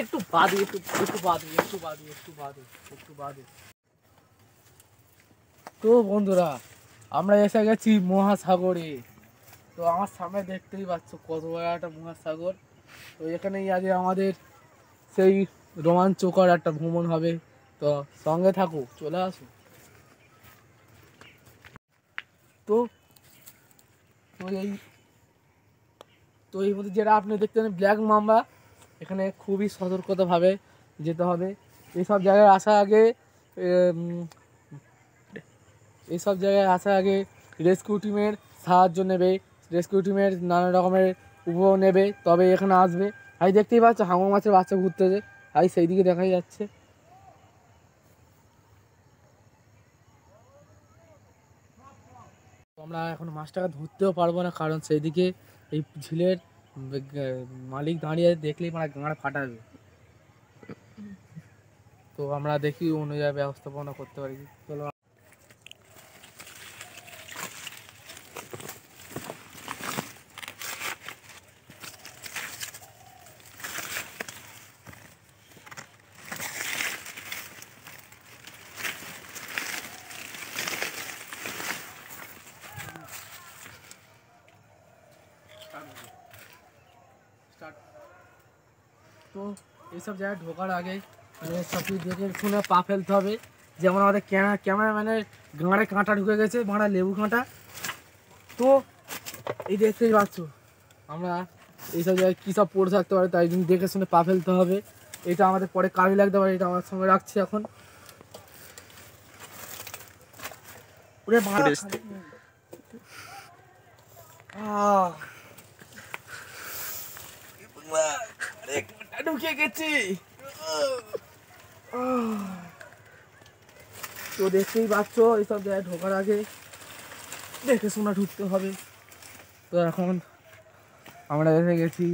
একটু বাদে একটু বাদে। তো বন্ধুরা, আমরা এসে গেছি মহাসাগরে। তো আমার সামনে দেখতেই পাচ্ছ কত বড় একটা মহাসাগর। তো এখানেই আজ আমাদের সেই রোমাঞ্চকর একটা ভ্রমণ হবে। তো সঙ্গে থাকো, চলে আসো। তো তো এই তো এই মধ্যে যেটা আপনি দেখতে পারেন ব্ল্যাক মাম্বা, এখানে খুবই সতর্কতাভাবে যেতে হবে। এইসব জায়গায় আসার আগে এইসব জায়গায় আসার আগে রেস্কিউ টিমের সাহায্য নেবে, রেস্কিউ টিমের নানা রকমের উপর নেবে, তবে এখানে আসবে। ভাই দেখতেই পাচ্ছ হাঙর মাছের বাচ্চা ঘুরতেছে, ভাই সেই দিকে দেখাই যাচ্ছে। আমরা এখন মাছটাকে ধরতেও পারবো না, কারণ সেই দিকে এই ঝিলের মালিক দাঁড়িয়ে দেখলেই মানে গাঁড় ফাটাবে। তো আমরা দেখি অনুযায়ী ব্যবস্থাপনা করতে পারি। চলো। তো এইসব জায়গায় ঢোকার আগে মানে সব কিছু দেখে শুনে পা ফেলতে হবে। যেমন আমাদের ক্যামেরাম্যানের গাঁড়ে কাঁটা ঢুকে গেছে, ভাড়া লেবু কাঁটা। তো এই দেখতেই পাচ্ছ আমরা এইসব জায়গায় কী সব পড়ে থাকতে পারে, তাই জন্য দেখে শুনে পা ফেলতে হবে। এটা আমাদের পরে কাজে লাগতে পারে, এটা আমার সঙ্গে রাখছি এখন। ওরে ভাড়া ঢুকে গেছি। তো দেখতেই পাচ্ছ এইসব জায়গায় ঢোকার আগে দেখে শোনা ঢুকতে হবে। তো এখন আমরা এসে গেছি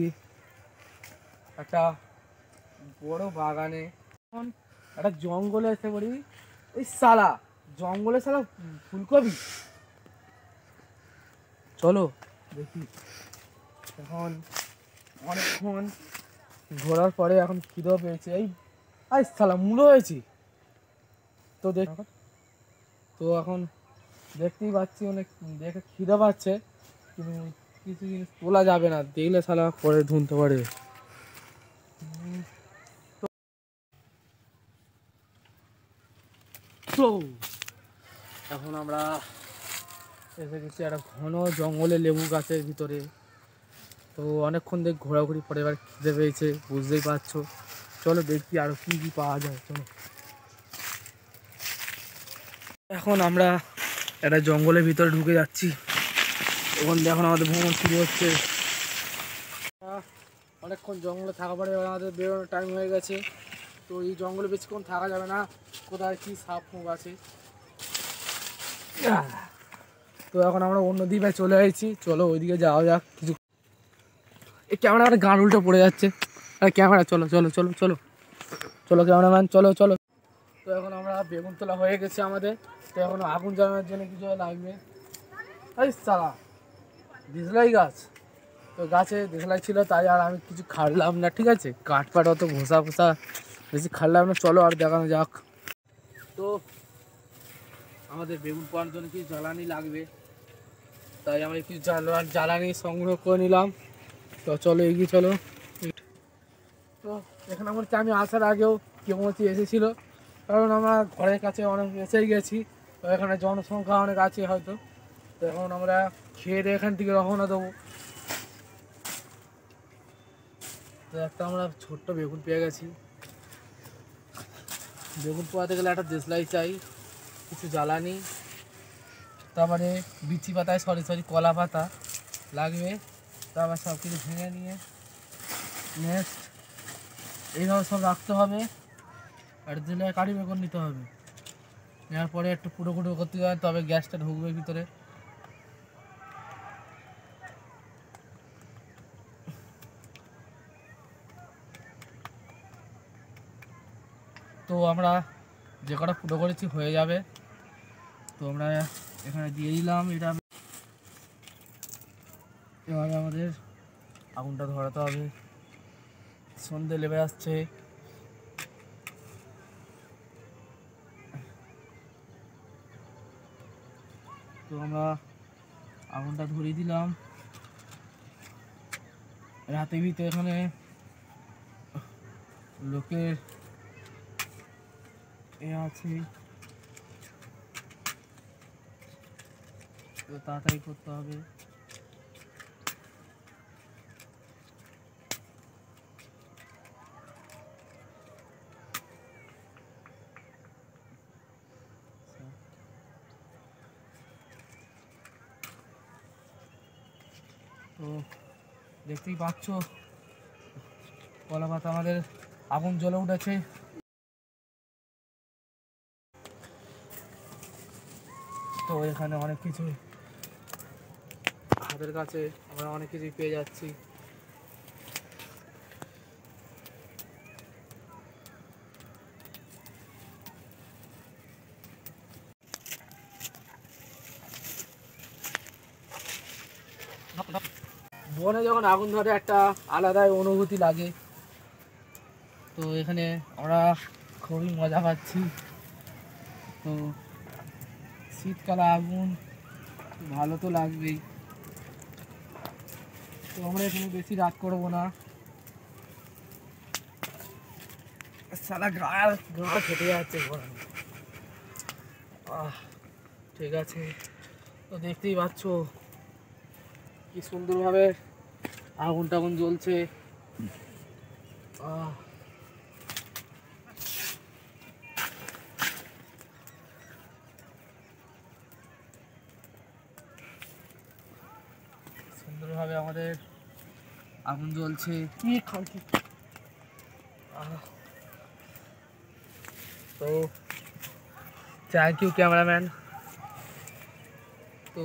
একটা বড় বাগানে। এখন একটা জঙ্গলে এসে পড়ি। ওই জঙ্গলে ফুলকপি। চলো দেখি। এখন অনেকক্ষণ ঘোরার পরে এখন খিদেও পেয়েছে। এই মূলো হয়েছি। তো তো এখন দেখতেই পাচ্ছি অনেক দেখে খিদে পাচ্ছে, কিন্তু কিছু জিনিস তোলা যাবে না, দেখলে পরে ধুনতে পারে। তো এখন আমরা এসে গেছি একটা ঘন জঙ্গলে লেবু গাছের ভিতরে। তো অনেকক্ষণ ঘোরাঘুরি পরে এবার খিদে পেয়েছে, বুঝতেই পারছো। চলো দেখি আরো কি কি পাওয়া যায়। চলো। এখন আমরা একটা জঙ্গলের ভিতরে ঢুকে যাচ্ছি। এখন আমাদের ভ্রমণ শুরু হচ্ছে। অনেকক্ষণ জঙ্গলে থাকা পরে আমাদের বেরোনোর টাইম হয়ে গেছে। তো এই জঙ্গলে বেশিক্ষণ থাকা যাবে না, কোথায় কি সাপ মুখ আছে। তো এখন আমরা অন্য দিকে চলে এসেছি, চলো ওইদিকে যাওয়া যাক। কিছু এই ক্যামেরা গান উল্টো পড়ে যাচ্ছে। আরে ক্যামেরা চলো চলো চলো চলো চলো ক্যামেরাম্যান চলো চলো। তো এখন আমরা বেগুন তোলা হয়ে গেছে আমাদের। তো এখন আগুন জ্বালানোর জন্য কিছু লাগবে। এই সালা দেশলাই গাছ, তো গাছে দেশলাই ছিল, তাই আর আমি কিছু খাড়লাম না, ঠিক আছে। কাঠ পাট অত ঘষা ফোসা বেশি খাড়লাম না। চলো আর দেখানো যাক। তো আমাদের বেগুন পোড়ানোর জন্য কিছু জ্বালানি লাগবে, তাই আমরা কিছু জ্বালানি সংগ্রহ করে নিলাম। তো চলো এগিয়ে চলো। তো এখানে আমি আসার আগেও কেমন এসেছিলো, কারণ আমরা ঘরের কাছে অনেক এসেই গেছি। তো এখানে জনসংখ্যা অনেক আছে হয়তো। তো এখন আমরা খেয়ে দিয়ে এখান থেকে রওনা দেবো। তো একটা আমরা ছোট্ট বেগুন পেয়ে গেছি। বেগুন পোয়াতে গেলে একটা দেশলাই চাই, কিছু জ্বালানি, তারপরে বিচি পাতায় সরি কলা পাতা লাগবে। তারপর সব কিছু ভেঙে নিয়ে নেক্সট এইভাবে সব রাখতে হবে। আর দিলে কাঠি বেগুন নিতে হবে। নেওয়ার পরে একটু কুটো কুটো করতে হবে, তবে গ্যাসটা ঢুকবে ভিতরে। তো আমরা যে কটা ফুটো করেছি হয়ে যাবে। তো আমরা এখানে দিয়ে দিলাম এটা। এভাবে আমাদের আগুনটা ধরাতে হবে। সন্ধে লেবে আসছে। তো আমরা আগুনটা ধরিয়ে দিলাম। রাতে ভিতরে এখানে লোকের আছে, তো তাড়াতাড়ি করতে হবে। তো দেখতেই পাচ্ছ কলা পাতা আমাদের আগুন জ্বলে উঠেছে। তো এখানে অনেক কিছু হাতের কাছে আমরা অনেক কিছুই পেয়ে যাচ্ছি। বনে যখন আগুন ধরে একটা আলাদাই অনুভূতি লাগে। তো এখানে আমরা খুবই মজা পাচ্ছি। তো শীতকালে আগুন ভালো তো লাগবেই। তো আমরা এখানে বেশি রাত করবো না, সারা গা ফেটে যাচ্ছে গরমে। ঠিক আছে, তো দেখতেই পাচ্ছ কি সুন্দরভাবে আগুন টাগুন জ্বলছে। সুন্দরভাবে আমাদের আগুন জ্বলছে। তো থ্যাংক ইউ ক্যামেরাম্যান। তো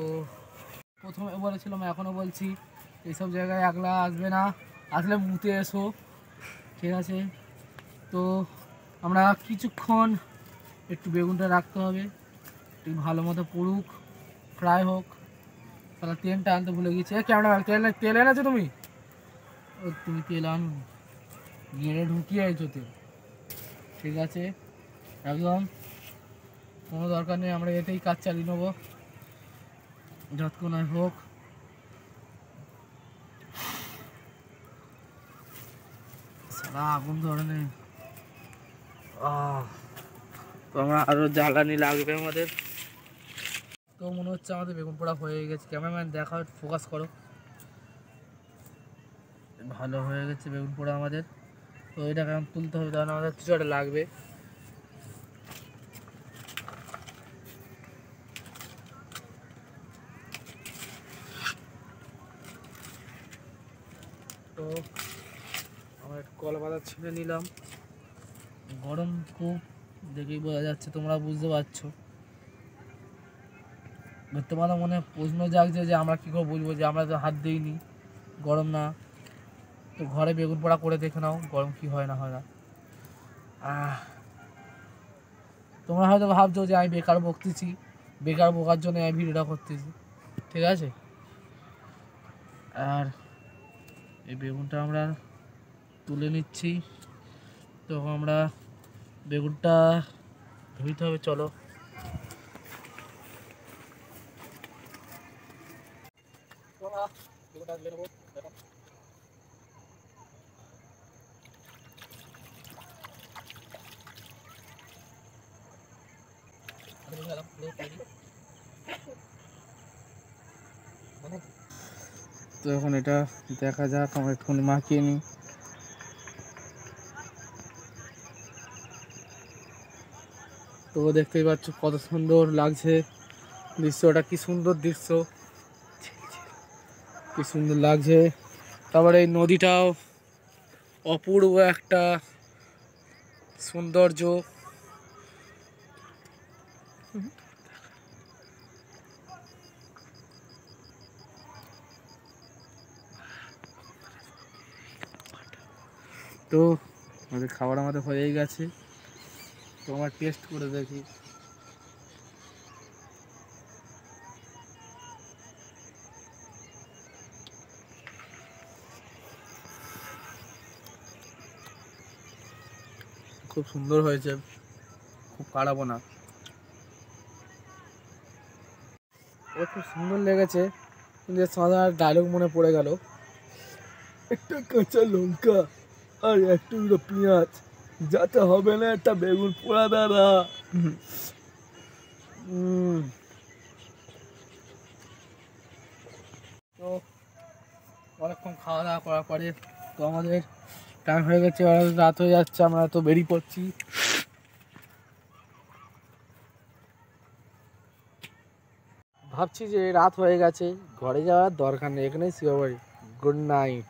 প্রথমে বলেছিলাম, এখনও বলছি, এইসব জায়গায় একলা আসবে না, আসলে মুতে এসো, ঠিক আছে? তো আমরা কিছুক্ষণ একটু বেগুনটা রাখতে হবে, একটু ভালো মতো পুড়ুক, ফ্রাই হোক। তাহলে তেলটা আনতে ভুলে গেছি। ক্যামেরাম্যান তেল এনেছো তুমি? ও তুমি তেল আনো, গেড়ে ঢুকিয়ে আইছো তেল, ঠিক আছে? একদম কোনো দরকার নেই, আমরা এতেই কাজ চালিয়ে নেবো যতক্ষণ হোক। সারা আগুন ধরনের। তো আমরা আরো জ্বালানি লাগবে আমাদের। তো মনে হচ্ছে আমাদের বেগুন পোড়া হয়ে গেছে। ক্যামেরাম্যান দেখা, ফোকাস করো। ভালো হয়ে গেছে বেগুন পোড়া আমাদের। তো এটাকে এখন তুলতে হবে, তাহলে আমাদের কিছু একটা লাগবে। তো আমরা কলা পাতা ছিঁড়ে নিলাম। গরম খুব, দেখেই বোঝা যাচ্ছে, তোমরা বুঝতে পারছো। তোমাদের মনে প্রশ্ন জাগছে যে আমরা কী করে বুঝবো যে আমরা তো হাত দিইনি, গরম না। তো ঘরে বেগুন পোড়া করে দেখে নাও গরম কি হয় না হয় না। তোমরা হয়তো ভাবছো যে আমি বেকার বকতেছি, বেকার বকার জন্য আমি ভিডিওটা করতেছি, ঠিক আছে? আর এই বেগুনটা আমরা তুলে নিচ্ছি। তো আমরা বেগুনটা ধুইতে হবে, চলো। বেগুনটা ধুয়ে নেবো। তো এখন এটা দেখা যাক, আমরা একটুখানি মাখিয়ে নিই। তো দেখতেই পাচ্ছ কত সুন্দর লাগছে দৃশ্যটা, কি সুন্দর দৃশ্য, কি সুন্দর লাগছে। তারপরে এই নদীটাও অপূর্ব একটা সৌন্দর্য। তো আমাদের খাবার আমাদের হয়েই গেছে। তো আমার টেস্ট করে দেখি। খুব সুন্দর হয়েছে, খুব খারাপও না। ওর খুব সুন্দর লেগেছে, কিন্তু এর সঙ্গে ডায়লগ মনে পড়ে গেল, একটা কাঁচা লঙ্কা আর একটু পেঁয়াজ, যাতে হবে না একটা বেগুন পোড়া দাদা। তো অনেকক্ষণ খাওয়া দাওয়া করার পরে তো আমাদের টাইম হয়ে গেছে, রাত হয়ে যাচ্ছে, আমরা তো বেরিয়ে পড়ছি। ভাবছি যে রাত হয়ে গেছে, ঘরে যাওয়ার দরকার নেই, এখানেই শুয়ে পড়ি। Good night.